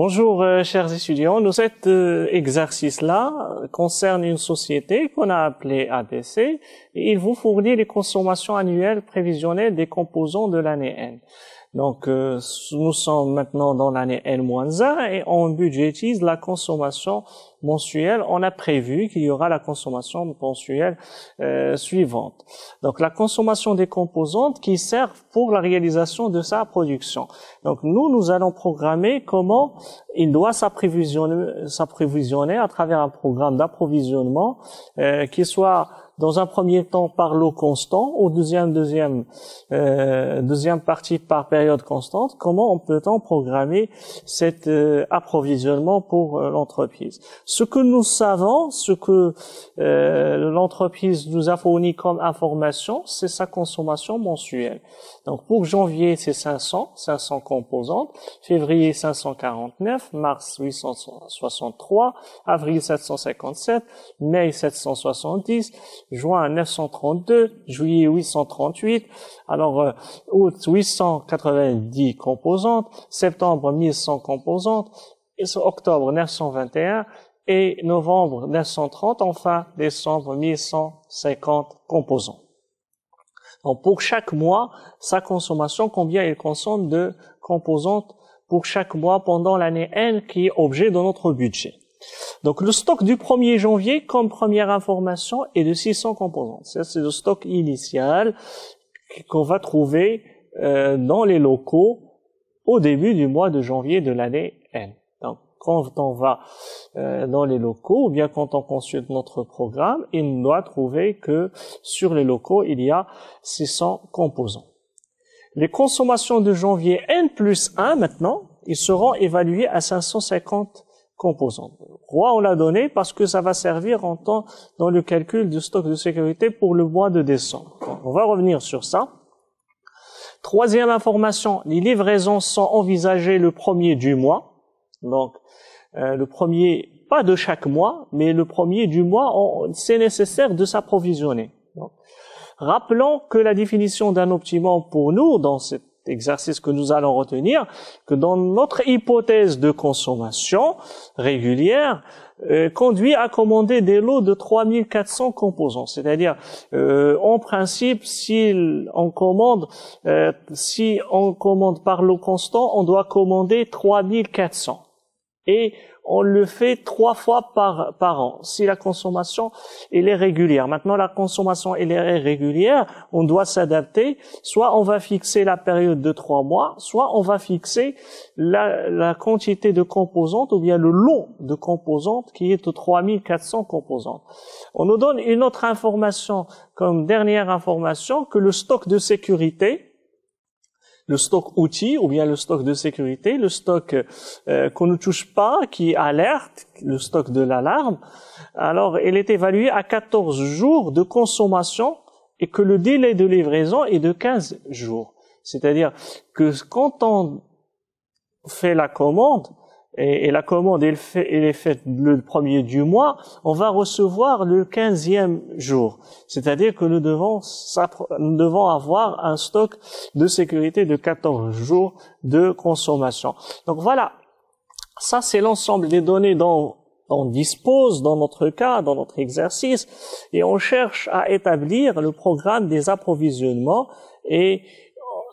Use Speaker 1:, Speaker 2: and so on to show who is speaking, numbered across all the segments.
Speaker 1: Bonjour chers étudiants, cet exercice-là concerne une société qu'on a appelée ABC et il vous fournit les consommations annuelles prévisionnelles des composants de l'année N. Donc nous sommes maintenant dans l'année N-1 et on budgétise la consommation mensuelle. On a prévu qu'il y aura la consommation mensuelle suivante. Donc la consommation des composantes qui servent pour la réalisation de sa production. Donc nous allons programmer comment il doit s'approvisionner à travers un programme d'approvisionnement qui soit dans un premier temps par lot constant, au deuxième partie par période constante. Comment peut-on programmer cet approvisionnement pour l'entreprise? Ce que nous savons, ce que l'entreprise nous a fourni comme information, c'est sa consommation mensuelle. Donc pour janvier, c'est 500 composantes, février 549, mars 863, avril 757, mai 770, juin 932, juillet 838, alors août 890 composantes, septembre 1100 composantes, et octobre 921 et novembre 930, enfin décembre 1150 composants. Donc pour chaque mois, sa consommation, combien il consomme de composantes pour chaque mois pendant l'année N qui est objet de notre budget. Donc le stock du 1er janvier, comme première information, est de 600 composantes. Ça, c'est le stock initial qu'on va trouver dans les locaux au début du mois de janvier de l'année N. Donc quand on va dans les locaux, ou bien quand on consulte notre programme, il doit trouver que sur les locaux, il y a 600 composants. Les consommations de janvier N+1 maintenant, ils seront évaluées à 550 composantes. Pourquoi on l'a donné? Parce que ça va servir en temps dans le calcul du stock de sécurité pour le mois de décembre. On va revenir sur ça. Troisième information, les livraisons sont envisagées le 1er du mois. Donc, le premier, pas de chaque mois, mais le 1er du mois, c'est nécessaire de s'approvisionner. Rappelons que la définition d'un optimum pour nous, dans cet exercice que nous allons retenir, que dans notre hypothèse de consommation régulière, conduit à commander des lots de 3400 composants. C'est-à-dire, en principe, si on commande par lot constant, on doit commander 3400. Et on le fait 3 fois par an, si la consommation elle est régulière. Maintenant, la consommation elle est régulière, on doit s'adapter. Soit on va fixer la période de 3 mois, soit on va fixer la quantité de composantes, ou bien le lot de composantes qui est de 3400 composantes. On nous donne une autre information, comme dernière information, que le stock de sécurité, le stock outil ou bien le stock de sécurité, le stock qu'on ne touche pas, qui alerte, le stock de l'alarme, alors il est évalué à 14 jours de consommation et que le délai de livraison est de 15 jours. C'est-à-dire que quand on fait la commande, et la commande elle est faite le 1er du mois, on va recevoir le 15e jour. C'est-à-dire que nous devons avoir un stock de sécurité de 14 jours de consommation. Donc voilà, ça c'est l'ensemble des données dont on dispose dans notre cas, dans notre exercice, et on cherche à établir le programme des approvisionnements et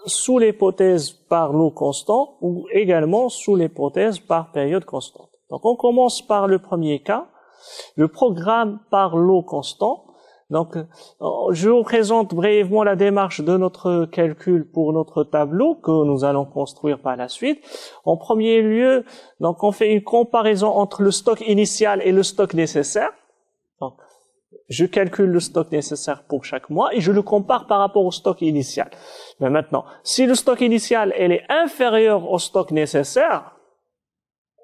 Speaker 1: sous l'hypothèse par lot constant ou également sous l'hypothèse par période constante. Donc on commence par le premier cas, le programme par lot constant. Donc je vous présente brièvement la démarche de notre calcul pour notre tableau que nous allons construire par la suite. En premier lieu, donc on fait une comparaison entre le stock initial et le stock nécessaire. Donc, je calcule le stock nécessaire pour chaque mois et je le compare par rapport au stock initial. Mais maintenant, si le stock initial elle est inférieur au stock nécessaire,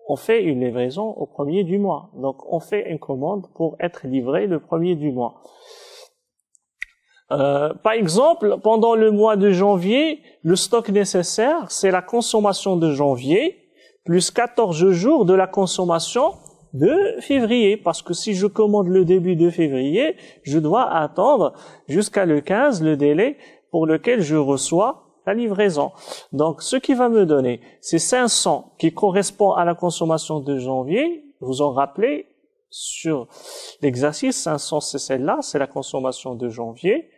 Speaker 1: on fait une livraison au 1er du mois. Donc, on fait une commande pour être livré le 1er du mois. Par exemple, pendant le mois de janvier, le stock nécessaire, c'est la consommation de janvier plus 14 jours de la consommation de février, parce que si je commande le début de février, je dois attendre jusqu'à le 15, le délai pour lequel je reçois La livraison. Donc, ce qui va me donner, c'est 500 qui correspond à la consommation de janvier. Vous en rappelez, sur l'exercice, 500 c'est celle-là, c'est la consommation de janvier.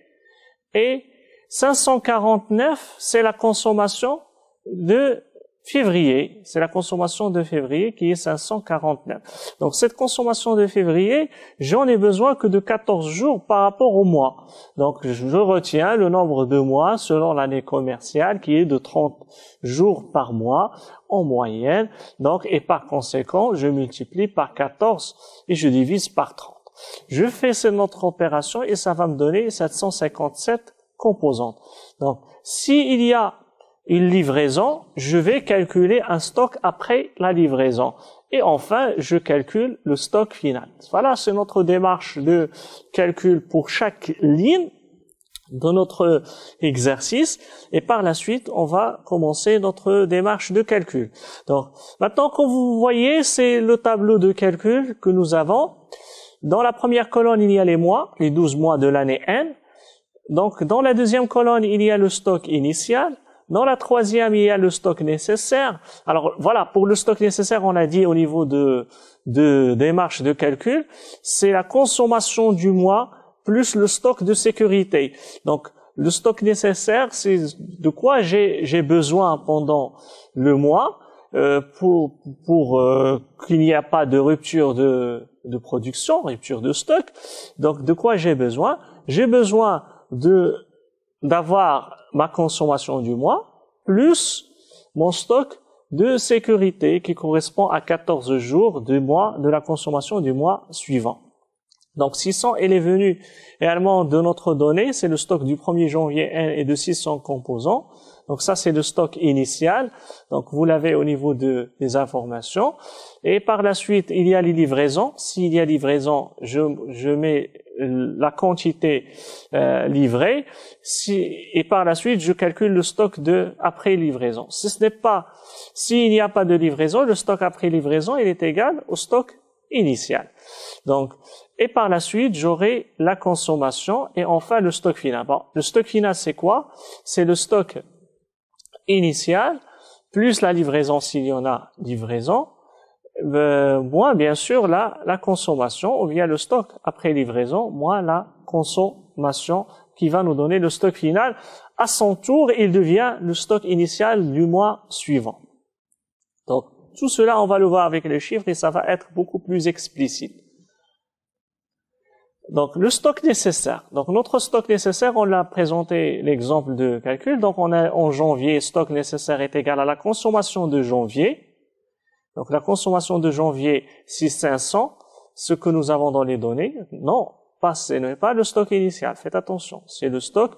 Speaker 1: Et 549, c'est la consommation de février. C'est la consommation de février qui est 549. Donc cette consommation de février, j'en ai besoin que de 14 jours par rapport au mois. Donc je retiens le nombre de mois selon l'année commerciale qui est de 30 jours par mois en moyenne. Donc et par conséquent, je multiplie par 14 et je divise par 30. Je fais cette autre opération et ça va me donner 757 composantes. Donc s'il y a une livraison, je vais calculer un stock après la livraison. Et enfin, je calcule le stock final. Voilà, c'est notre démarche de calcul pour chaque ligne de notre exercice. Et par la suite, on va commencer notre démarche de calcul. Donc, maintenant, comme vous voyez, c'est le tableau de calcul que nous avons. Dans la première colonne, il y a les mois, les 12 mois de l'année N. Donc, dans la deuxième colonne, il y a le stock initial. Dans la troisième, il y a le stock nécessaire. Alors voilà, pour le stock nécessaire, on a dit au niveau de démarche de calcul, c'est la consommation du mois plus le stock de sécurité. Donc le stock nécessaire, c'est de quoi j'ai besoin pendant le mois pour qu'il n'y ait pas de rupture de production, rupture de stock. Donc de quoi j'ai besoin? J'ai besoin d'avoir ma consommation du mois, plus mon stock de sécurité qui correspond à 14 jours du mois, de la consommation du mois suivant. Donc 600, elle est venue également de notre donnée, c'est le stock du 1er janvier et de 600 composants. Donc ça, c'est le stock initial. Donc vous l'avez au niveau des informations. Et par la suite, il y a les livraisons. S'il y a livraison, je mets la quantité livrée. Et par la suite, je calcule le stock après livraison. S'il n'y a pas de livraison, le stock après livraison, il est égal au stock initial. Donc, et par la suite, j'aurai la consommation et enfin le stock final. Bon, le stock final, c'est quoi? C'est le stock initial plus la livraison s'il y en a livraison, moins bien sûr la consommation ou bien le stock après livraison, moins la consommation qui va nous donner le stock final. À son tour, il devient le stock initial du mois suivant. Donc tout cela, on va le voir avec les chiffres et ça va être beaucoup plus explicite. Donc, le stock nécessaire. Donc, notre stock nécessaire, on l'a présenté l'exemple de calcul. Donc, on a en janvier, stock nécessaire est égal à la consommation de janvier. Donc, la consommation de janvier, c'est 500. Ce que nous avons dans les données, non, ce n'est pas le stock initial. Faites attention. C'est le stock,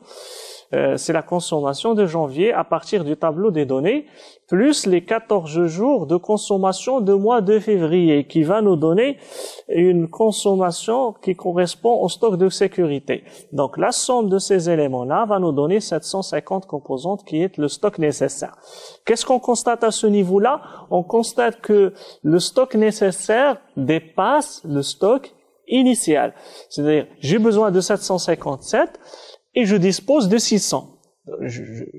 Speaker 1: c'est la consommation de janvier à partir du tableau des données, plus les 14 jours de consommation de mois de février, qui va nous donner une consommation qui correspond au stock de sécurité. Donc la somme de ces éléments-là va nous donner 750 composantes qui est le stock nécessaire. Qu'est-ce qu'on constate à ce niveau-là? On constate que le stock nécessaire dépasse le stock initial. C'est-à-dire, j'ai besoin de 757 et je dispose de 600.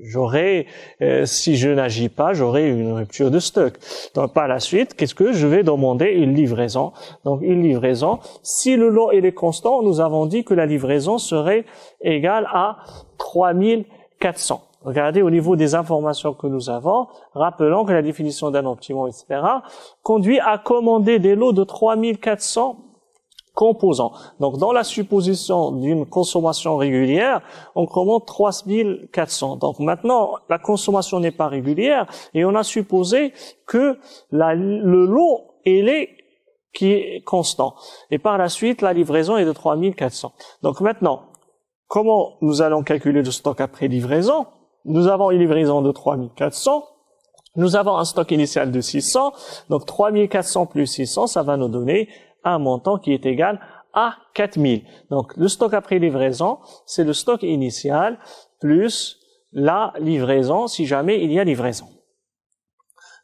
Speaker 1: J'aurai, si je n'agis pas, j'aurai une rupture de stock. Donc par la suite, qu'est-ce que je vais demander? Une livraison. Donc une livraison, si le lot il est constant, nous avons dit que la livraison serait égale à 3400. Regardez au niveau des informations que nous avons, rappelons que la définition d'un optimum, etc., conduit à commander des lots de 3400 composants. Donc, dans la supposition d'une consommation régulière, on commande 3400. Donc, maintenant, la consommation n'est pas régulière et on a supposé que le lot, qui est constant. Et par la suite, la livraison est de 3400. Donc, maintenant, comment nous allons calculer le stock après livraison? Nous avons une livraison de 3400. Nous avons un stock initial de 600. Donc, 3400 plus 600, ça va nous donner un montant qui est égal à 4000. Donc, le stock après livraison, c'est le stock initial plus la livraison, si jamais il y a livraison.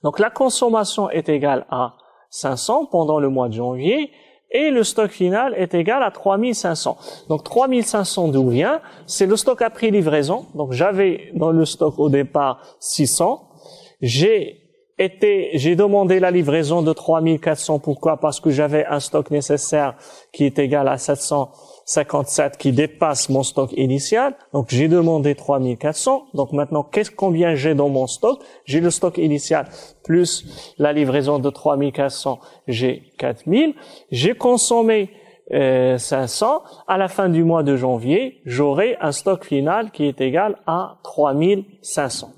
Speaker 1: Donc, la consommation est égale à 500 pendant le mois de janvier et le stock final est égal à 3500. Donc 3500 d'où vient? C'est le stock après livraison. Donc j'avais dans le stock au départ 600. J'ai demandé la livraison de 3400. Pourquoi? Parce que j'avais un stock nécessaire qui est égal à 757 qui dépasse mon stock initial. Donc j'ai demandé 3400. Donc maintenant, combien j'ai dans mon stock? J'ai le stock initial plus la livraison de 3400, j'ai 4000. J'ai consommé 500. À la fin du mois de janvier, j'aurai un stock final qui est égal à 3500.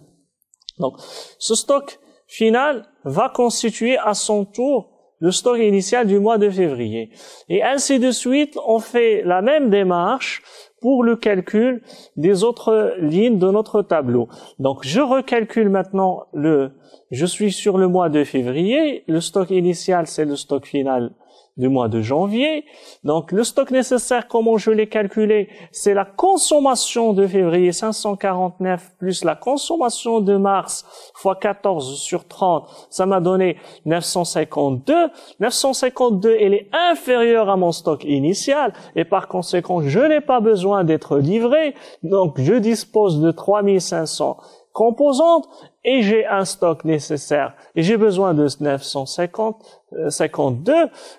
Speaker 1: Donc ce stock final va constituer à son tour le stock initial du mois de février. Et ainsi de suite, on fait la même démarche pour le calcul des autres lignes de notre tableau. Donc, je recalcule maintenant je suis sur le mois de février. Le stock initial, c'est le stock final du mois de janvier. Donc, le stock nécessaire, comment je l'ai calculé? C'est la consommation de février, 549, plus la consommation de mars, fois 14 sur 30, ça m'a donné 952. 952, elle est inférieure à mon stock initial, et par conséquent, je n'ai pas besoin d'être livré. Donc, je dispose de 3500 composantes, et j'ai un stock nécessaire, et j'ai besoin de 952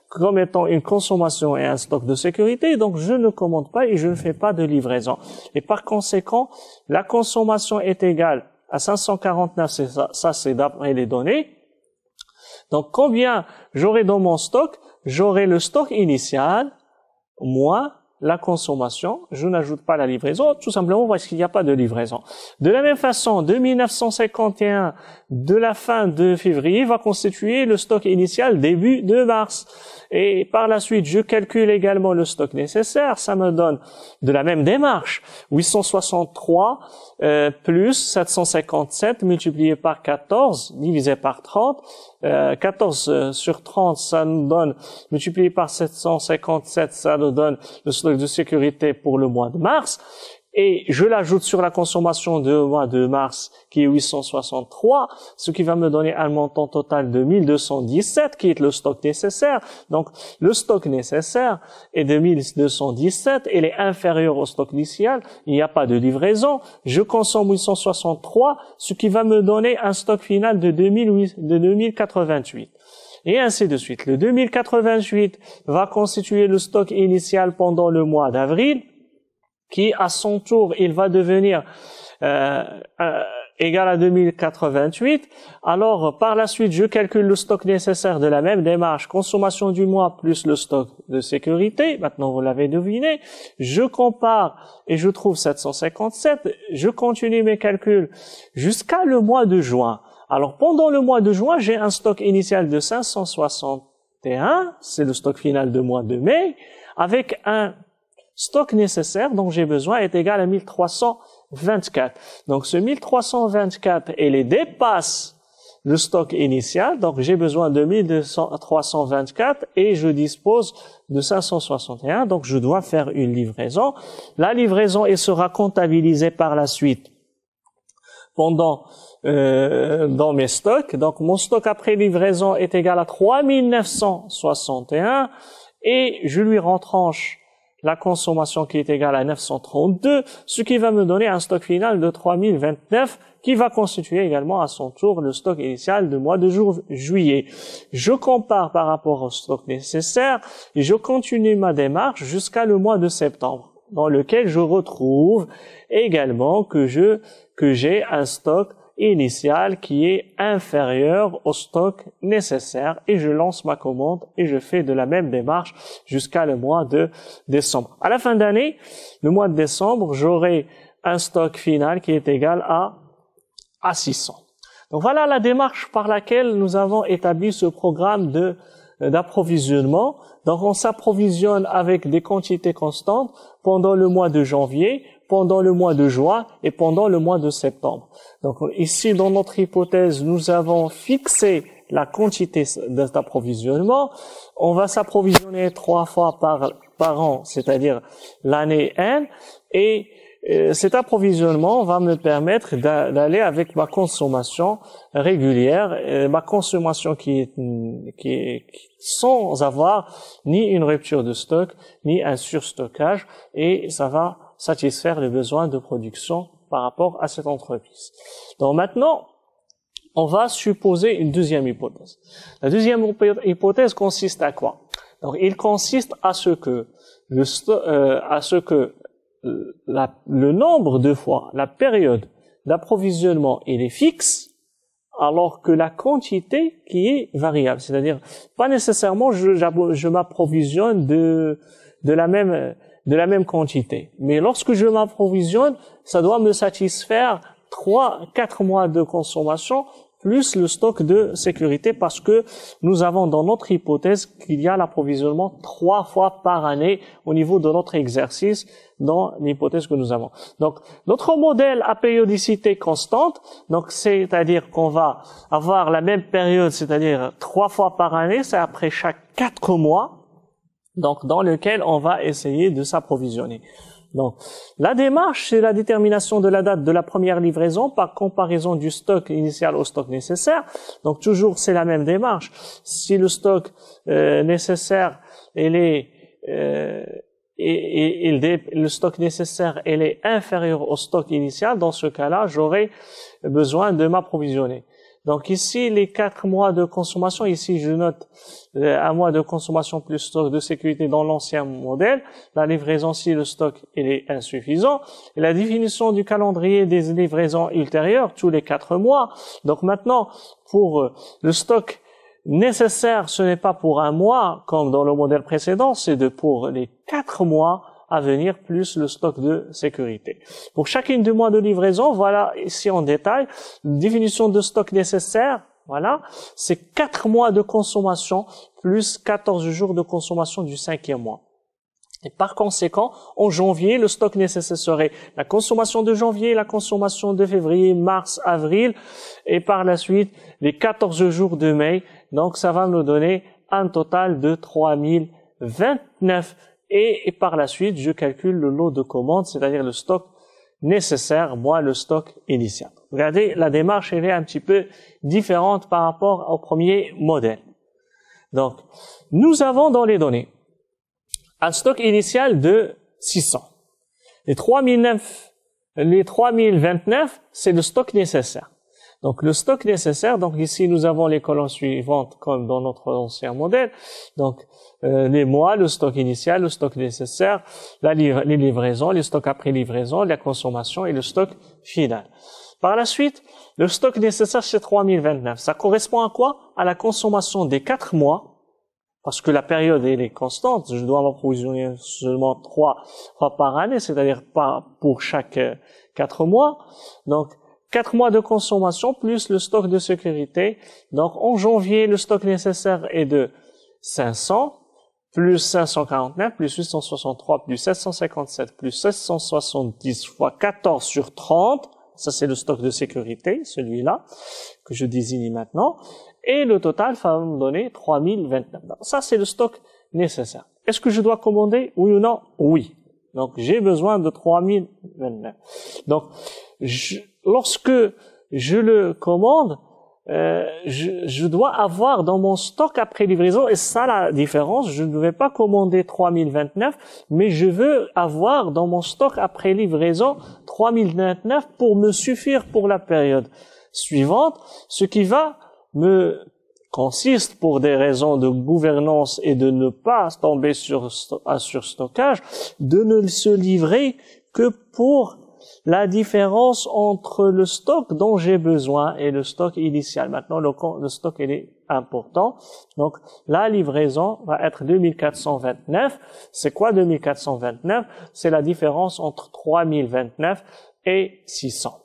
Speaker 1: comme étant une consommation et un stock de sécurité, donc je ne commande pas et je ne fais pas de livraison. Et par conséquent, la consommation est égale à 549, ça c'est d'après les données. Donc combien j'aurai dans mon stock? J'aurai le stock initial, moins la consommation, je n'ajoute pas la livraison, tout simplement parce qu'il n'y a pas de livraison. De la même façon, 2951 de la fin de février va constituer le stock initial début de mars. Et par la suite, je calcule également le stock nécessaire, ça me donne de la même démarche, 863 plus 757 multiplié par 14 divisé par 30. 14 sur 30, ça nous donne, multiplié par 757, ça nous donne le stock de sécurité pour le mois de mars. Et je l'ajoute sur la consommation du mois de mars, qui est 863, ce qui va me donner un montant total de 1217, qui est le stock nécessaire. Donc, le stock nécessaire est de 1217, il est inférieur au stock initial, il n'y a pas de livraison. Je consomme 863, ce qui va me donner un stock final de 2088. Et ainsi de suite. Le 2088 va constituer le stock initial pendant le mois d'avril, qui à son tour, il va devenir égal à 2088. Alors, par la suite, je calcule le stock nécessaire de la même démarche, consommation du mois plus le stock de sécurité. Maintenant, vous l'avez deviné. Je compare et je trouve 757. Je continue mes calculs jusqu'à le mois de juin. Alors, pendant le mois de juin, j'ai un stock initial de 561. C'est le stock final du mois de mai, avec un stock nécessaire dont j'ai besoin est égal à 1324. Donc ce 1324, il dépasse le stock initial, donc j'ai besoin de 1324 et je dispose de 561, donc je dois faire une livraison. La livraison, elle sera comptabilisée par la suite dans mes stocks. Donc mon stock après livraison est égal à 3961 et je lui retranche la consommation qui est égale à 932, ce qui va me donner un stock final de 3029 qui va constituer également à son tour le stock initial du mois de juillet. Je compare par rapport au stock nécessaire et je continue ma démarche jusqu'à le mois de septembre, dans lequel je retrouve également que j'ai un stock initial qui est inférieur au stock nécessaire et je lance ma commande et je fais de la même démarche jusqu'à le mois de décembre. À la fin d'année, le mois de décembre, j'aurai un stock final qui est égal à 600. Donc voilà la démarche par laquelle nous avons établi ce programme d'approvisionnement. Donc on s'approvisionne avec des quantités constantes pendant le mois de janvier, pendant le mois de juin et pendant le mois de septembre. Donc ici, dans notre hypothèse, nous avons fixé la quantité d'approvisionnement. On va s'approvisionner 3 fois par an, c'est-à-dire l'année N, et cet approvisionnement va me permettre d'aller avec ma consommation régulière, ma consommation qui est sans avoir ni une rupture de stock, ni un surstockage, et ça va satisfaire les besoins de production par rapport à cette entreprise. Donc maintenant, on va supposer une deuxième hypothèse. La deuxième hypothèse consiste à quoi? Donc, il consiste à ce que le nombre de fois, la période d'approvisionnement, il est fixe, alors que la quantité qui est variable. C'est-à-dire, pas nécessairement je m'approvisionne de la même quantité. Mais lorsque je m'approvisionne, ça doit me satisfaire 4 mois de consommation plus le stock de sécurité, parce que nous avons dans notre hypothèse qu'il y a l'approvisionnement 3 fois par année au niveau de notre exercice dans l'hypothèse que nous avons. Donc, notre modèle à périodicité constante, donc c'est-à-dire qu'on va avoir la même période, c'est-à-dire 3 fois par année, c'est après chaque 4 mois, donc dans lequel on va essayer de s'approvisionner. Donc, la démarche, c'est la détermination de la date de la première livraison par comparaison du stock initial au stock nécessaire. Donc, toujours, c'est la même démarche. Si le stock nécessaire, le stock nécessaire, est inférieur au stock initial, dans ce cas-là, j'aurai besoin de m'approvisionner. Donc ici, les 4 mois de consommation, ici je note 1 mois de consommation plus stock de sécurité dans l'ancien modèle. La livraison, si le stock il est insuffisant. Et la définition du calendrier des livraisons ultérieures, tous les 4 mois. Donc maintenant, pour le stock nécessaire, ce n'est pas pour 1 mois, comme dans le modèle précédent, c'est pour les 4 mois à venir, plus le stock de sécurité. Pour chacune des mois de livraison, voilà ici en détail, définition de stock nécessaire, voilà, c'est 4 mois de consommation plus 14 jours de consommation du 5e mois. Et par conséquent, en janvier, le stock nécessaire serait la consommation de janvier, la consommation de février, mars, avril, et par la suite, les 14 jours de mai. Donc, ça va nous donner un total de 3029. Et par la suite, je calcule le lot de commandes, c'est-à-dire le stock nécessaire, moins le stock initial. Regardez, la démarche, elle est un petit peu différente par rapport au premier modèle. Donc, nous avons dans les données un stock initial de 600. Les 3029, c'est le stock nécessaire. Donc, le stock nécessaire, donc ici, nous avons les colonnes suivantes comme dans notre ancien modèle. Donc, les mois, le stock initial, le stock nécessaire, les livraisons, les stocks après livraison, la consommation et le stock final. Par la suite, le stock nécessaire, c'est 3029. Ça correspond à quoi? À la consommation des 4 mois, parce que la période, elle est constante. Je dois m'approvisionner seulement 3 fois par année, c'est-à-dire pas pour chaque 4 mois. Donc, 4 mois de consommation plus le stock de sécurité. Donc, en janvier, le stock nécessaire est de 500, plus 549, plus 863, plus 757, plus 770 fois 14 sur 30. Ça, c'est le stock de sécurité, celui-là, que je désigne maintenant. Et le total va me donner 3029. Ça, c'est le stock nécessaire. Est-ce que je dois commander, oui ou non? Oui. Donc, j'ai besoin de 3029. Donc, lorsque je le commande, je dois avoir dans mon stock après livraison, et ça la différence, je ne vais pas commander 3029, mais je veux avoir dans mon stock après livraison 3029 pour me suffire pour la période suivante, ce qui va me consiste, pour des raisons de gouvernance et de ne pas tomber sur un surstockage, de ne se livrer que pour la différence entre le stock dont j'ai besoin et le stock initial. Maintenant, le stock, il est important. Donc, la livraison va être 2429. C'est quoi 2429? C'est la différence entre 3029 et 600.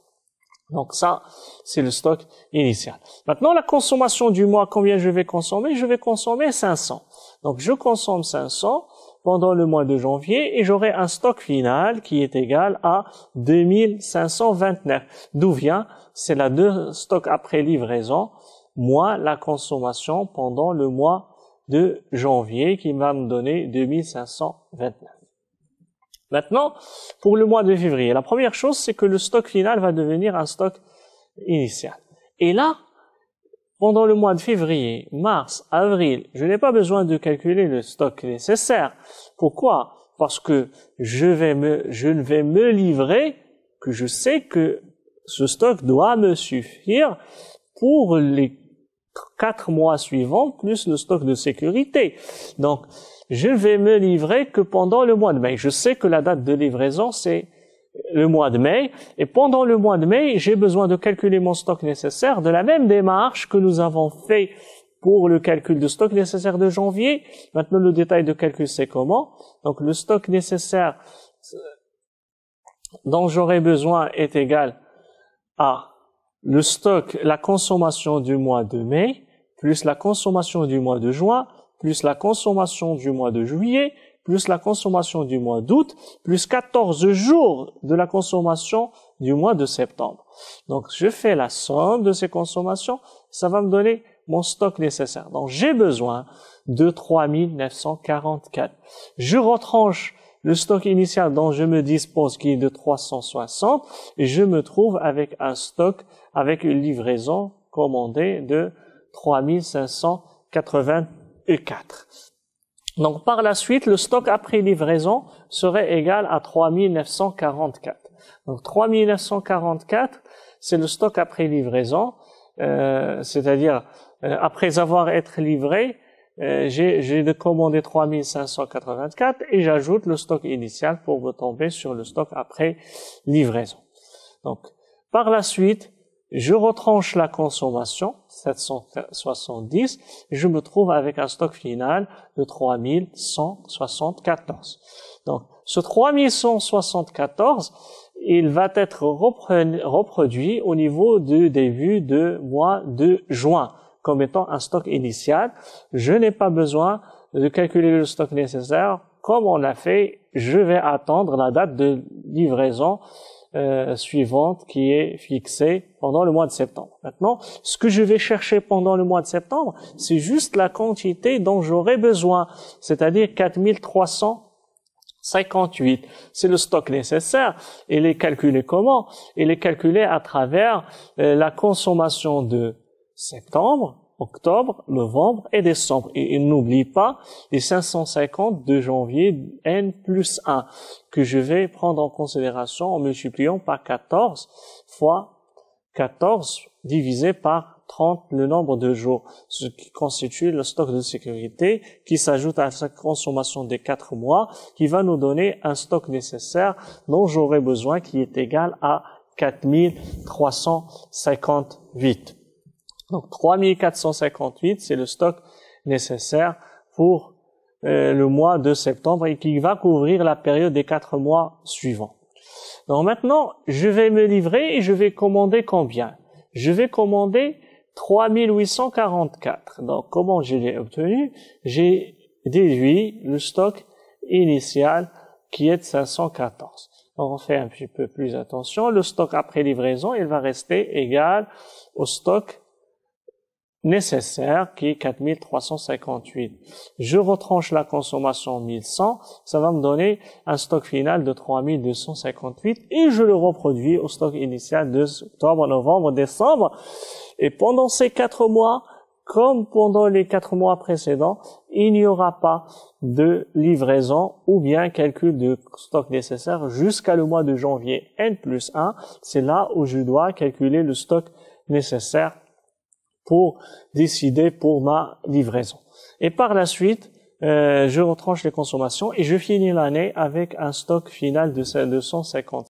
Speaker 1: Donc ça, c'est le stock initial. Maintenant, la consommation du mois, combien je vais consommer? Je vais consommer 500. Donc, je consomme 500 pendant le mois de janvier et j'aurai un stock final qui est égal à 2529. D'où vient? C'est la stock après livraison moins la consommation pendant le mois de janvier qui va me donner 2529. Maintenant, pour le mois de février, la première chose, c'est que le stock final va devenir un stock initial. Et là, pendant le mois de février, mars, avril, je n'ai pas besoin de calculer le stock nécessaire. Pourquoi? Parce que je ne vais me livrer que je sais que ce stock doit me suffire pour les 4 mois suivants, plus le stock de sécurité. Donc, je ne vais me livrer que pendant le mois de mai. Je sais que la date de livraison, c'est le mois de mai. Et pendant le mois de mai, j'ai besoin de calculer mon stock nécessaire de la même démarche que nous avons fait pour le calcul de stock nécessaire de janvier. Maintenant, le détail de calcul, c'est comment? Donc, le stock nécessaire dont j'aurai besoin est égal à le stock, la consommation du mois de mai, plus la consommation du mois de juin, plus la consommation du mois de juillet, plus la consommation du mois d'août, plus 14 jours de la consommation du mois de septembre. Donc, je fais la somme de ces consommations, ça va me donner mon stock nécessaire. Donc, j'ai besoin de 3944. Je retranche le stock initial dont je me dispose qui est de 360 et je me trouve avec un stock avec une livraison commandée de 3584. Donc, par la suite, le stock après livraison serait égal à 3944. Donc, 3944, c'est le stock après livraison, c'est-à-dire après avoir été livré, j'ai commandé 3584 et j'ajoute le stock initial pour me tomber sur le stock après livraison. Donc, par la suite, je retranche la consommation, 770, et je me trouve avec un stock final de 3174. Donc, ce 3174, il va être reproduit au niveau du début du mois de juin, comme étant un stock initial. Je n'ai pas besoin de calculer le stock nécessaire. Comme on l'a fait, je vais attendre la date de livraison suivante qui est fixée pendant le mois de septembre. Maintenant, ce que je vais chercher pendant le mois de septembre, c'est juste la quantité dont j'aurai besoin, c'est-à-dire 4358. C'est le stock nécessaire. Il est calculé comment? Il est calculé à travers la consommation de septembre, octobre, novembre et décembre. Et il n'oublie pas les 550 de janvier N plus 1 que je vais prendre en considération en multipliant par 14 fois 14 divisé par 30 le nombre de jours, ce qui constitue le stock de sécurité qui s'ajoute à sa consommation des 4 mois qui va nous donner un stock nécessaire dont j'aurai besoin qui est égal à 4358. Donc, 3458, c'est le stock nécessaire pour le mois de septembre et qui va couvrir la période des 4 mois suivants. Donc, maintenant, je vais me livrer et je vais commander combien? Je vais commander 3844. Donc, comment je l'ai obtenu? J'ai déduit le stock initial qui est de 514. Donc, on fait un petit peu plus attention. Le stock après livraison, il va rester égal au stock nécessaire qui est 4358. Je retranche la consommation 1100, ça va me donner un stock final de 3258 et je le reproduis au stock initial de octobre, novembre, décembre. Et pendant ces 4 mois, comme pendant les 4 mois précédents, il n'y aura pas de livraison ou bien calcul de stock nécessaire jusqu'à le mois de janvier N plus 1. C'est là où je dois calculer le stock nécessaire pour décider pour ma livraison. Et par la suite, je retranche les consommations et je finis l'année avec un stock final de 250.